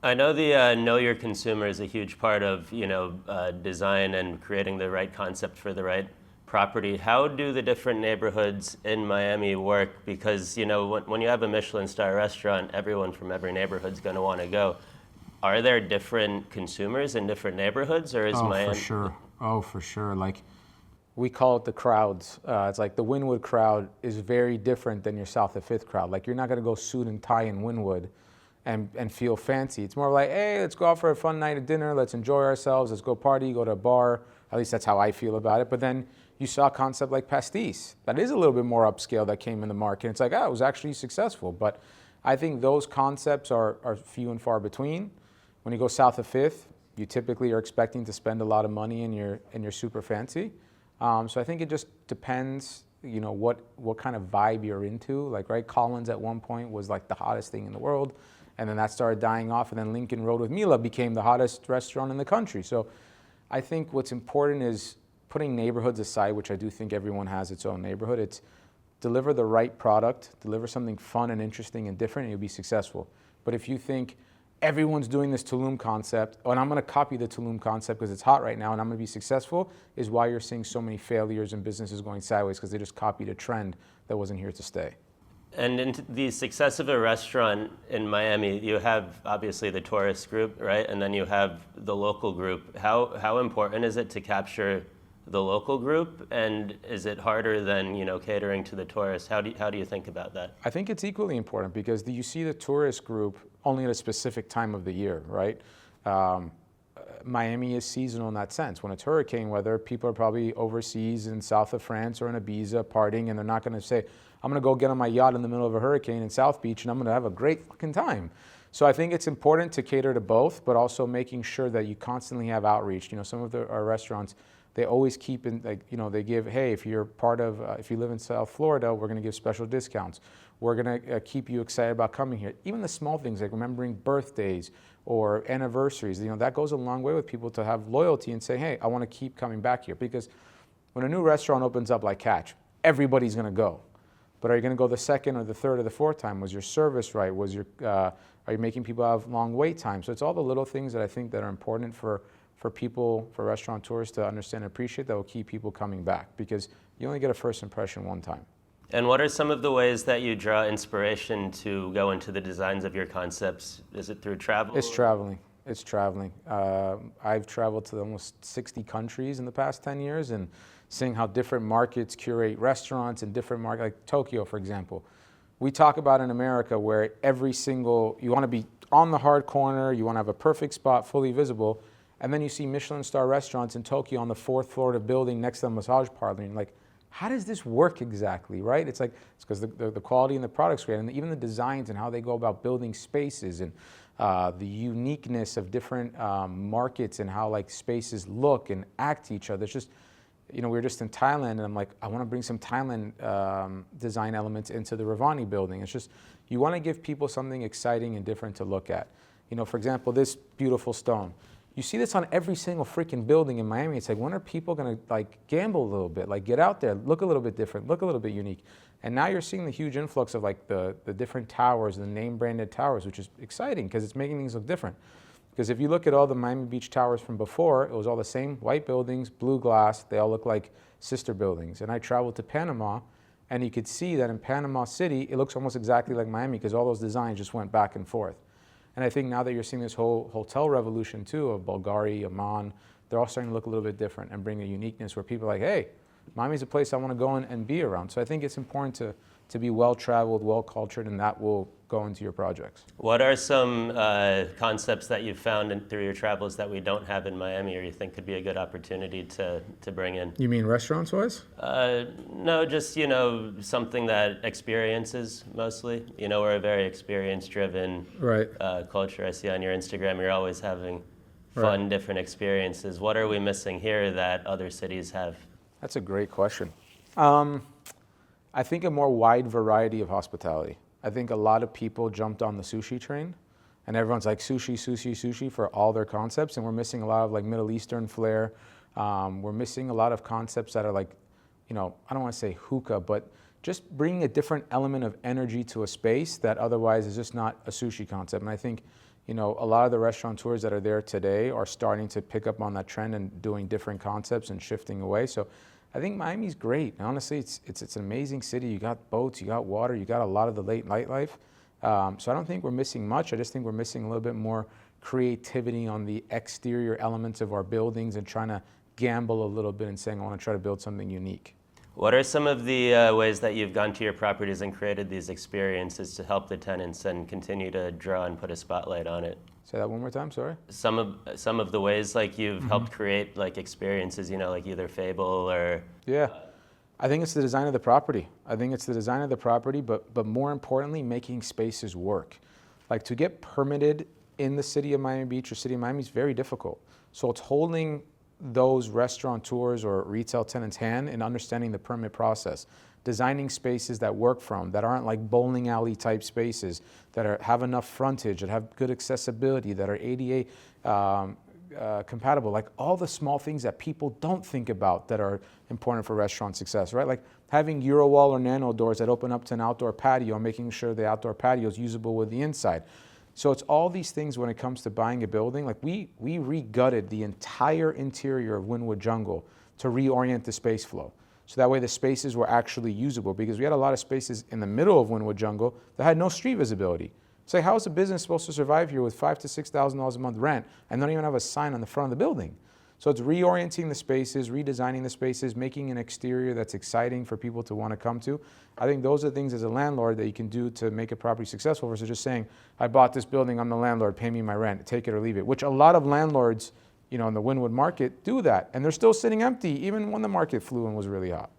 I know the know your consumer is a huge part of design and creating the right concept for the right property. How do the different neighborhoods in Miami work? Because when you have a Michelin star restaurant, everyone from every neighborhood is going to want to go. Are there different consumers in different neighborhoods, or is Miami? For sure. Oh, for sure. Like, we call it the crowds. It's like the Wynwood crowd is very different than your South of Fifth crowd. Like, you're not going to go suit and tie in Wynwood and feel fancy. It's more like, hey, let's go out for a fun night at dinner. Let's enjoy ourselves. Let's go party, go to a bar. At least that's how I feel about it. But then you saw a concept like Pastis. That is a little bit more upscale that came in the market. It's like, it was actually successful. But I think those concepts are few and far between. When you go south of Fifth, you typically are expecting to spend a lot of money and you're super fancy. So I think it just depends, what kind of vibe you're into. Like, right, Collins at one point was like the hottest thing in the world. And then that started dying off, and then Lincoln Road with Mila became the hottest restaurant in the country. So I think what's important is putting neighborhoods aside, which I do think everyone has its own neighborhood. It's deliver the right product, deliver something fun and interesting and different, and you'll be successful. But if you think everyone's doing this Tulum concept, and I'm going to copy the Tulum concept because it's hot right now and I'm going to be successful, is why you're seeing so many failures and businesses going sideways, because they just copied a trend that wasn't here to stay. And in the success of a restaurant in Miami, you have obviously the tourist group, right? And then you have the local group. How important is it to capture the local group? And is it harder than catering to the tourists? How do you think about that? I think it's equally important because you see the tourist group only at a specific time of the year, right? Miami is seasonal in that sense. When it's hurricane weather, people are probably overseas in south of France or in Ibiza partying, and they're not going to say, I'm going to go get on my yacht in the middle of a hurricane in South Beach and I'm going to have a great fucking time. So I think it's important to cater to both, but also making sure that you constantly have outreach. Some of our restaurants, they always keep in, they give, hey, if you're if you live in South Florida, we're going to give special discounts. We're going to keep you excited about coming here. Even the small things like remembering birthdays or anniversaries, that goes a long way with people to have loyalty and say, hey, I want to keep coming back here. Because when a new restaurant opens up like Catch, everybody's going to go. But are you going to go the second or the third or the fourth time? Was your service right? Are you making people have long wait times? So it's all the little things that I think that are important for people, for restaurateurs to understand and appreciate, that will keep people coming back, because you only get a first impression one time. And what are some of the ways that you draw inspiration to go into the designs of your concepts? Is it through travel? It's traveling. It's traveling. I've traveled to almost 60 countries in the past 10 years and seeing how different markets curate restaurants in different markets, like Tokyo, for example. We talk about in America where you want to be on the hard corner, you want to have a perfect spot, fully visible, and then you see Michelin star restaurants in Tokyo on the 4th floor of a building next to a massage parlor, and you're like, how does this work exactly, right? It's because the quality and the product's great, and even the designs and how they go about building spaces and the uniqueness of different markets and how spaces look and act to each other. It's just, we were just in Thailand, and I'm like, I want to bring some Thailand design elements into the Rivani building. It's just, you want to give people something exciting and different to look at. For example, this beautiful stone. You see this on every single freaking building in Miami. It's like, when are people going to gamble a little bit? Get out there, look a little bit different, look a little bit unique. And now you're seeing the huge influx of the different towers, the name branded towers, which is exciting because it's making things look different. Because if you look at all the Miami Beach towers from before, it was all the same white buildings, blue glass, they all look like sister buildings. And I traveled to Panama, and you could see that in Panama City, it looks almost exactly like Miami because all those designs just went back and forth. And I think now that you're seeing this whole hotel revolution too of Bulgari, Amman, they're all starting to look a little bit different and bring a uniqueness where people are like, hey, Miami's a place I want to go in and be around. So I think it's important to be well-traveled, well-cultured, and that will go into your projects. What are some concepts that you've found through your travels that we don't have in Miami, or you think could be a good opportunity to bring in? You mean restaurants-wise? No, just, something that experiences mostly. We're a very experience-driven culture. I see on your Instagram you're always having fun, different experiences. What are we missing here that other cities have? That's a great question. I think a more wide variety of hospitality. I think a lot of people jumped on the sushi train, and everyone's like sushi, sushi, sushi for all their concepts, and we're missing a lot of Middle Eastern flair. We're missing a lot of concepts that are I don't want to say hookah, but just bringing a different element of energy to a space that otherwise is just not a sushi concept. And I think, You know, a lot of the restaurateurs that are there today are starting to pick up on that trend and doing different concepts and shifting away. So I think Miami's great. Honestly, it's an amazing city. You got boats, you got water, you got a lot of the late nightlife. So I don't think we're missing much. I just think we're missing a little bit more creativity on the exterior elements of our buildings and trying to gamble a little bit and saying, I want to try to build something unique. What are some of the ways that you've gone to your properties and created these experiences to help the tenants and continue to draw and put a spotlight on it? Say that one more time, sorry. Some of the ways like you've helped create like experiences, you know, like either Fable or Yeah, I think it's the design of the property. I think it's the design of the property, but more importantly, making spaces work. Like to get permitted in the city of Miami Beach or city of Miami is very difficult. So it's holding those restaurateurs or retail tenants' hand in understanding the permit process, designing spaces that work from, that aren't like bowling alley type spaces, that have enough frontage, that have good accessibility, that are ADA compatible, like all the small things that people don't think about that are important for restaurant success, right? Like having Eurowall or Nano doors that open up to an outdoor patio, making sure the outdoor patio is usable with the inside. So it's all these things when it comes to buying a building. Like we re-gutted the entire interior of Wynwood Jungle to reorient the space flow. So that way the spaces were actually usable, because we had a lot of spaces in the middle of Wynwood Jungle that had no street visibility. It's like, how is a business supposed to survive here with $5,000 to $6,000 a month rent and don't even have a sign on the front of the building? So it's reorienting the spaces, redesigning the spaces, making an exterior that's exciting for people to want to come to. I think those are things as a landlord that you can do to make a property successful versus just saying, I bought this building, I'm the landlord, pay me my rent, take it or leave it, which a lot of landlords, you know, in the Wynwood market do that. And they're still sitting empty even when the market flew and was really hot.